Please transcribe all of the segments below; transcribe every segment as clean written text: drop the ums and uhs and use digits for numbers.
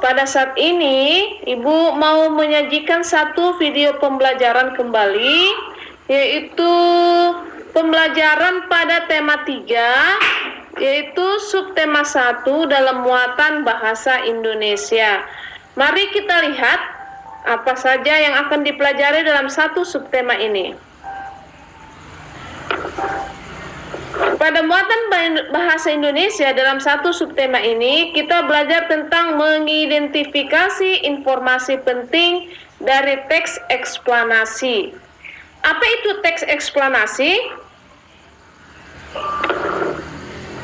pada saat ini Ibu mau menyajikan satu video pembelajaran kembali, yaitu pembelajaran pada tema 3, yaitu subtema 1 dalam muatan bahasa Indonesia. Mari kita lihat apa saja yang akan dipelajari dalam satu subtema ini. Pada muatan bahasa Indonesia dalam satu subtema ini, kita belajar tentang mengidentifikasi informasi penting dari teks eksplanasi. Apa itu teks eksplanasi?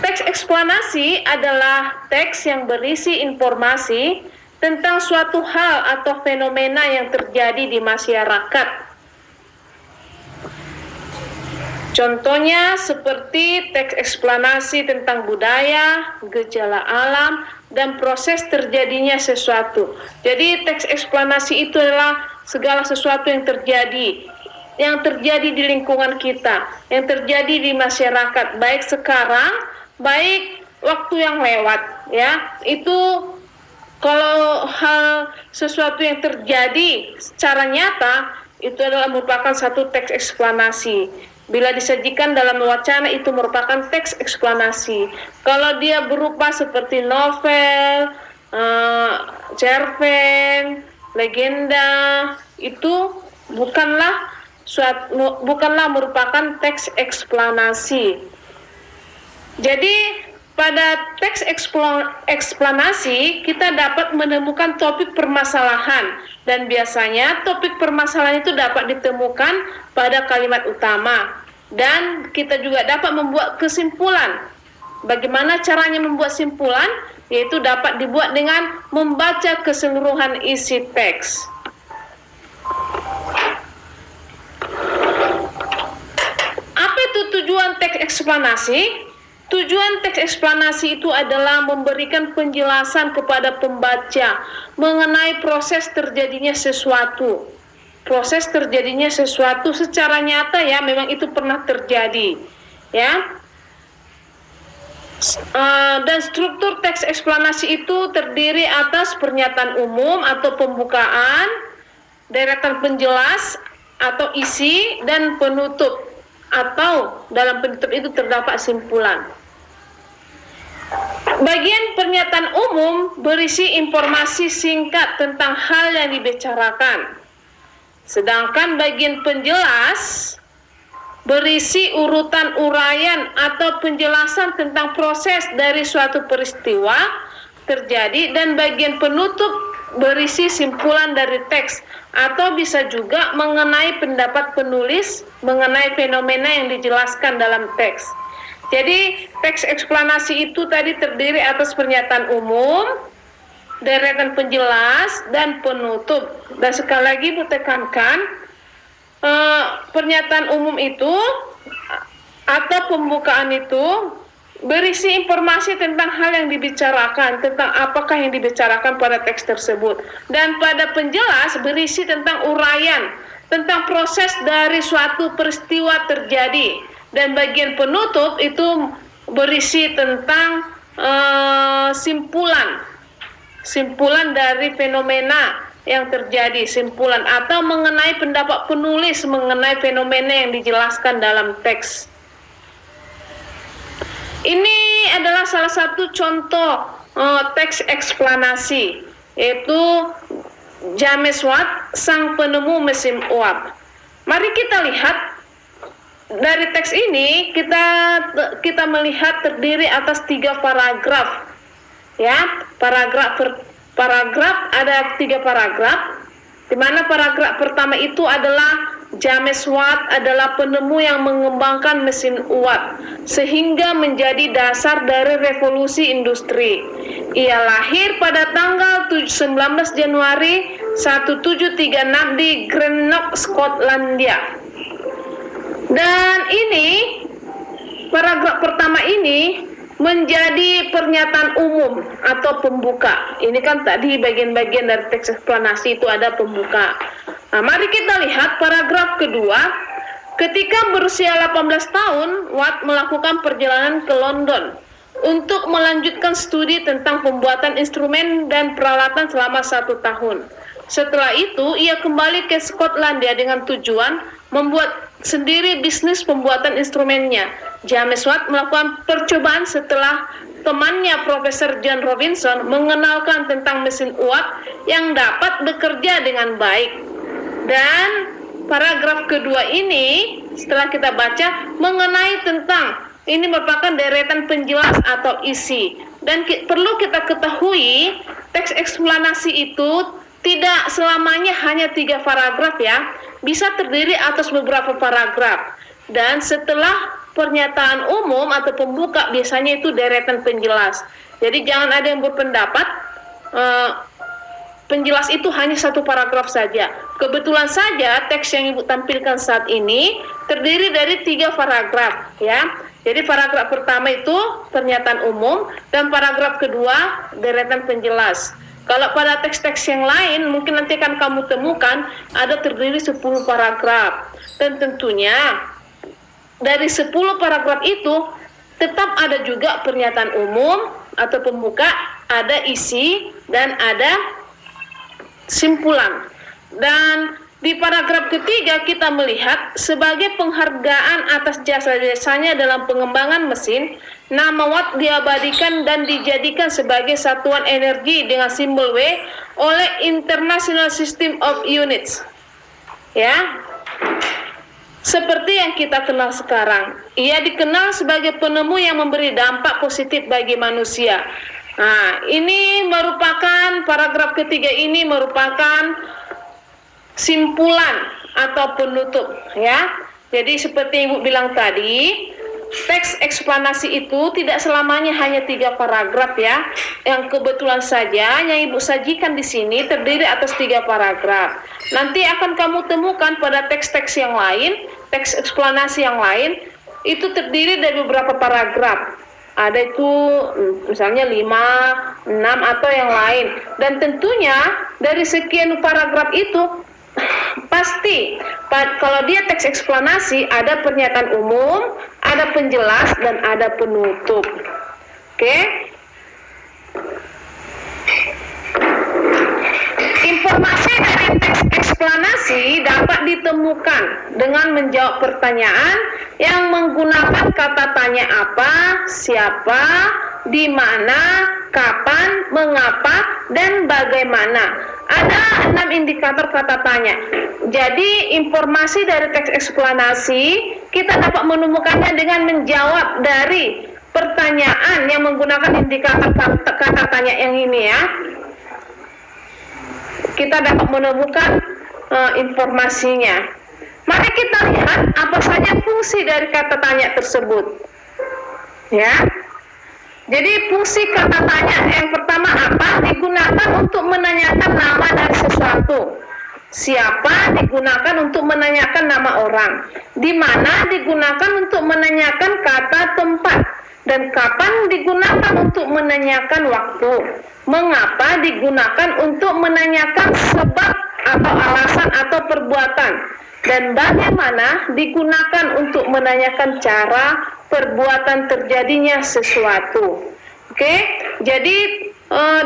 Teks eksplanasi adalah teks yang berisi informasi tentang suatu hal atau fenomena yang terjadi di masyarakat. Contohnya seperti teks eksplanasi tentang budaya, gejala alam, dan proses terjadinya sesuatu. Jadi teks eksplanasi itu adalah segala sesuatu yang terjadi di lingkungan kita, yang terjadi di masyarakat, baik sekarang, baik waktu yang lewat, ya. Itu kalau hal sesuatu yang terjadi secara nyata, itu adalah merupakan satu teks eksplanasi. Bila disajikan dalam wacana, itu merupakan teks eksplanasi. Kalau dia berupa seperti novel, cerpen, legenda, itu bukanlah merupakan teks eksplanasi. Jadi pada teks eksplanasi kita dapat menemukan topik permasalahan, dan biasanya topik permasalahan itu dapat ditemukan pada kalimat utama, dan kita juga dapat membuat kesimpulan. Bagaimana caranya membuat simpulan? Yaitu dapat dibuat dengan membaca keseluruhan isi teks. Apa itu tujuan teks eksplanasi? Tujuan teks eksplanasi itu adalah memberikan penjelasan kepada pembaca mengenai proses terjadinya sesuatu. Proses terjadinya sesuatu secara nyata, ya, memang itu pernah terjadi, ya. Dan struktur teks eksplanasi itu terdiri atas pernyataan umum atau pembukaan, deretan penjelas atau isi, dan penutup, atau dalam penutup itu terdapat simpulan. Bagian pernyataan umum berisi informasi singkat tentang hal yang dibicarakan. Sedangkan bagian penjelas berisi urutan uraian atau penjelasan tentang proses dari suatu peristiwa terjadi, dan bagian penutup berisi simpulan dari teks, atau bisa juga mengenai pendapat penulis mengenai fenomena yang dijelaskan dalam teks. Jadi teks eksplanasi itu tadi terdiri atas pernyataan umum, deretan penjelas, dan penutup. Dan sekali lagi ditekankan, pernyataan umum itu atau pembukaan itu berisi informasi tentang hal yang dibicarakan, tentang apakah yang dibicarakan pada teks tersebut. Dan pada penjelas berisi tentang uraian, tentang proses dari suatu peristiwa terjadi. Dan bagian penutup itu berisi tentang simpulan dari fenomena yang terjadi, simpulan atau mengenai pendapat penulis mengenai fenomena yang dijelaskan dalam teks. Ini adalah salah satu contoh teks eksplanasi, yaitu James Watt, sang penemu mesin uap. Mari kita lihat dari teks ini, kita melihat terdiri atas 3 paragraf, ya. Paragraf ada 3 paragraf, di mana paragraf pertama itu adalah James Watt adalah penemu yang mengembangkan mesin uap sehingga menjadi dasar dari revolusi industri. Ia lahir pada tanggal 19 Januari 1736 di Greenock, Skotlandia. Dan ini paragraf pertama ini menjadi pernyataan umum atau pembuka. Ini kan tadi bagian-bagian dari teks eksplanasi itu ada pembuka. Nah, mari kita lihat paragraf kedua. Ketika berusia 18 tahun, Watt melakukan perjalanan ke London untuk melanjutkan studi tentang pembuatan instrumen dan peralatan selama 1 tahun. Setelah itu, ia kembali ke Skotlandia dengan tujuan membuat sendiri bisnis pembuatan instrumennya. James Watt melakukan percobaan setelah temannya Profesor John Robinson mengenalkan tentang mesin uap yang dapat bekerja dengan baik. Dan paragraf kedua ini, setelah kita baca, mengenai tentang ini merupakan deretan penjelas atau isi. Dan perlu kita ketahui, teks eksplanasi itu tidak selamanya hanya 3 paragraf ya, bisa terdiri atas beberapa paragraf. Dan setelah pernyataan umum atau pembuka biasanya itu deretan penjelas. Jadi jangan ada yang berpendapat penjelas itu hanya 1 paragraf saja. Kebetulan saja teks yang Ibu tampilkan saat ini terdiri dari 3 paragraf ya. Jadi paragraf pertama itu pernyataan umum dan paragraf kedua deretan penjelas. Kalau pada teks-teks yang lain mungkin nanti akan kamu temukan ada terdiri 10 paragraf. Dan tentunya dari 10 paragraf itu tetap ada juga pernyataan umum atau pembuka, ada isi dan ada simpulan. Dan di paragraf ketiga kita melihat sebagai penghargaan atas jasa-jasanya dalam pengembangan mesin, nama Watt diabadikan dan dijadikan sebagai satuan energi dengan simbol W oleh International System of Units. Ya. Seperti yang kita kenal sekarang. Ia dikenal sebagai penemu yang memberi dampak positif bagi manusia. Nah, ini merupakan paragraf ketiga ini merupakan simpulan atau penutup ya. Jadi seperti Ibu bilang tadi, teks eksplanasi itu tidak selamanya hanya 3 paragraf ya. Yang kebetulan saja yang Ibu sajikan di sini terdiri atas 3 paragraf. Nanti akan kamu temukan pada teks-teks yang lain, teks eksplanasi yang lain itu terdiri dari beberapa paragraf. Ada itu misalnya 5, 6 atau yang lain. Dan tentunya dari sekian paragraf itu pasti kalau dia teks eksplanasi ada pernyataan umum, ada penjelas dan ada penutup. Oke? Informasi dari teks eksplanasi dapat ditemukan dengan menjawab pertanyaan yang menggunakan kata tanya apa, siapa, di mana, kapan, mengapa, dan bagaimana. Ada 6 indikator kata tanya. Jadi informasi dari teks eksplanasi kita dapat menemukannya dengan menjawab dari pertanyaan yang menggunakan indikator kata tanya yang ini ya. Kita dapat menemukan informasinya. Mari kita lihat apa saja fungsi dari kata tanya tersebut. Ya. Jadi fungsi kata tanya yang pertama apa? Digunakan untuk menanyakan nama dari sesuatu. Siapa digunakan untuk menanyakan nama orang. Di mana digunakan untuk menanyakan kata tempat. Dan kapan digunakan untuk menanyakan waktu. Mengapa digunakan untuk menanyakan sebab atau alasan atau perbuatan. Dan bagaimana digunakan untuk menanyakan cara perbuatan terjadinya sesuatu. Oke, jadi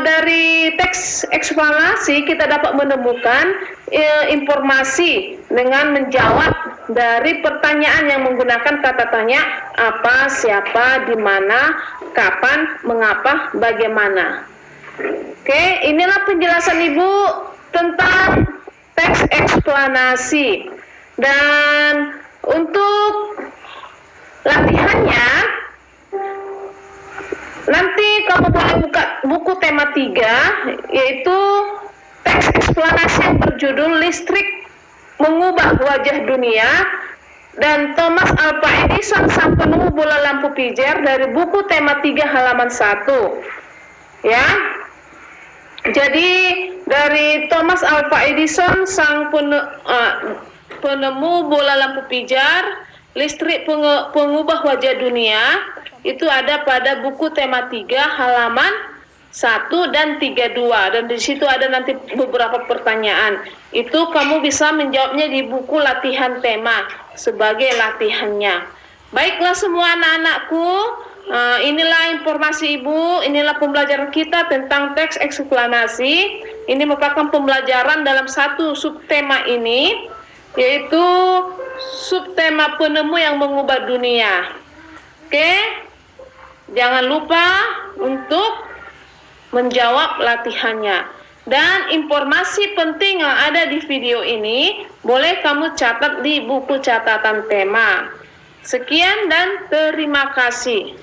dari teks eksplanasi kita dapat menemukan informasi dengan menjawab dari pertanyaan yang menggunakan kata tanya apa, siapa, di mana, kapan, mengapa, bagaimana. Oke, inilah penjelasan Ibu tentang teks eksplanasi. Dan untuk latihannya nanti kamu boleh buka buku tema 3 yaitu teks eksplanasi yang berjudul Listrik Mengubah Wajah Dunia dan Thomas Alva Edison Sang Penemu Bola Lampu Pijar dari buku tema 3 halaman 1 ya. Jadi dari Thomas Alva Edison Sang Penemu Bola Lampu Pijar, Listrik Pengubah Wajah Dunia, itu ada pada buku tema 3 halaman 1 dan 32. Dan di situ ada nanti beberapa pertanyaan. Itu kamu bisa menjawabnya di buku latihan tema sebagai latihannya. Baiklah semua anak-anakku, Inilah informasi Ibu, inilah pembelajaran kita tentang teks eksplanasi. Ini merupakan pembelajaran dalam satu subtema ini, yaitu subtema penemu yang mengubah dunia. Oke, jangan lupa untuk menjawab latihannya. Dan informasi penting yang ada di video ini boleh kamu catat di buku catatan tema. Sekian dan terima kasih.